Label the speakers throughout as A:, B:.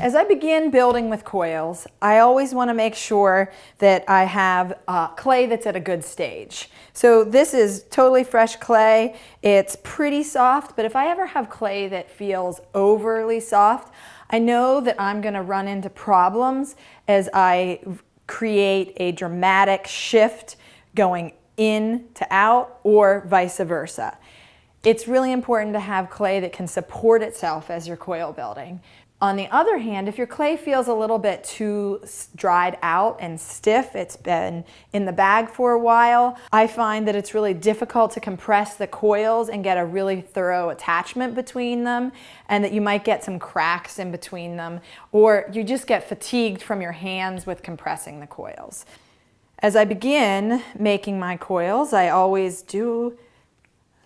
A: As I begin building with coils, I always want to make sure that I have clay that's at a good stage. So this is totally fresh clay. It's pretty soft, but if I ever have clay that feels overly soft, I know that I'm going to run into problems as I create a dramatic shift going in to out or vice versa. It's really important to have clay that can support itself as you're coil building. On the other hand, if your clay feels a little bit too dried out and stiff, it's been in the bag for a while, I find that it's really difficult to compress the coils and get a really thorough attachment between them, and that you might get some cracks in between them, or you just get fatigued from your hands with compressing the coils. As I begin making my coils, I always do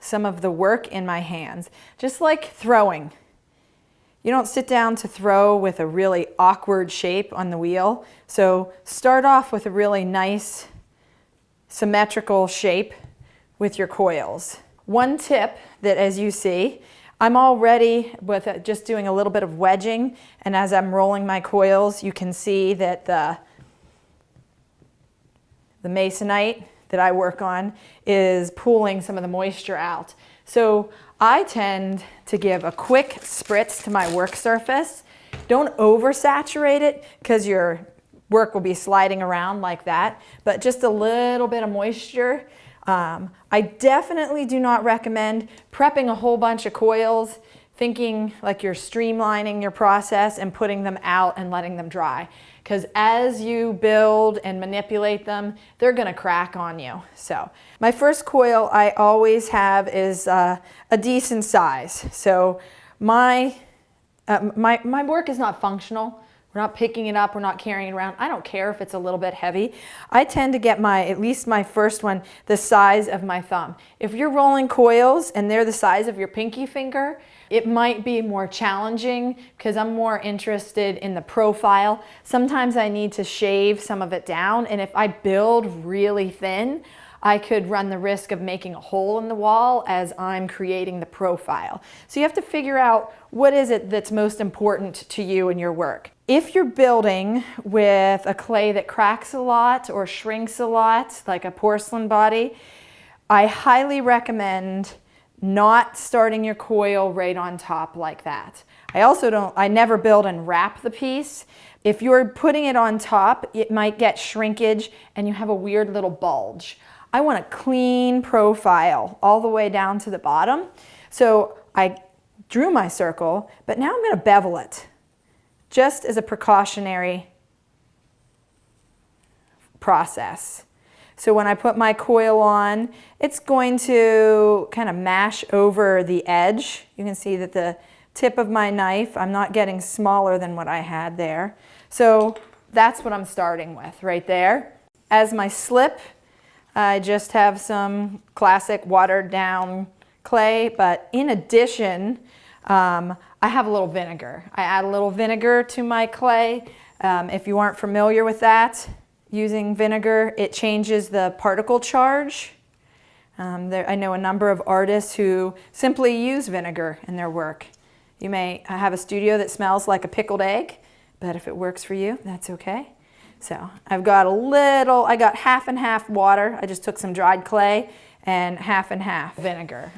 A: some of the work in my hands, just like throwing. You don't sit down to throw with a really awkward shape on the wheel. So start off with a really nice symmetrical shape with your coils. One tip that, as you see, I'm already with just doing a little bit of wedging, and as I'm rolling my coils, you can see that the masonite that I work on is pulling some of the moisture out. So I tend to give a quick spritz to my work surface. Don't oversaturate it because your work will be sliding around like that, but just a little bit of moisture. I definitely do not recommend prepping a whole bunch of coils, thinking like you're streamlining your process and putting them out and letting them dry. Because as you build and manipulate them, they're going to crack on you. So my first coil I always have is a decent size. So my work is not functional. We're not picking it up, we're not carrying it around. I don't care if it's a little bit heavy. I tend to get at least my first one, the size of my thumb. If you're rolling coils and they're the size of your pinky finger, it might be more challenging because I'm more interested in the profile. Sometimes I need to shave some of it down, and if I build really thin, I could run the risk of making a hole in the wall as I'm creating the profile. So you have to figure out what is it that's most important to you in your work. If you're building with a clay that cracks a lot or shrinks a lot, like a porcelain body, I highly recommend not starting your coil right on top like that. I never build and wrap the piece. If you're putting it on top, it might get shrinkage and you have a weird little bulge. I want a clean profile all the way down to the bottom. So I drew my circle, but now I'm going to bevel it just as a precautionary process. So when I put my coil on, it's going to kind of mash over the edge. You can see that the tip of my knife, I'm not getting smaller than what I had there. So that's what I'm starting with right there. As my slip, I just have some classic watered down clay, but in addition, I have a little vinegar. I add a little vinegar to my clay. If you aren't familiar with that, using vinegar, it changes the particle charge. I know a number of artists who simply use vinegar in their work. You may have a studio that smells like a pickled egg, but if it works for you, that's okay. So I got half and half water. I just took some dried clay and half vinegar.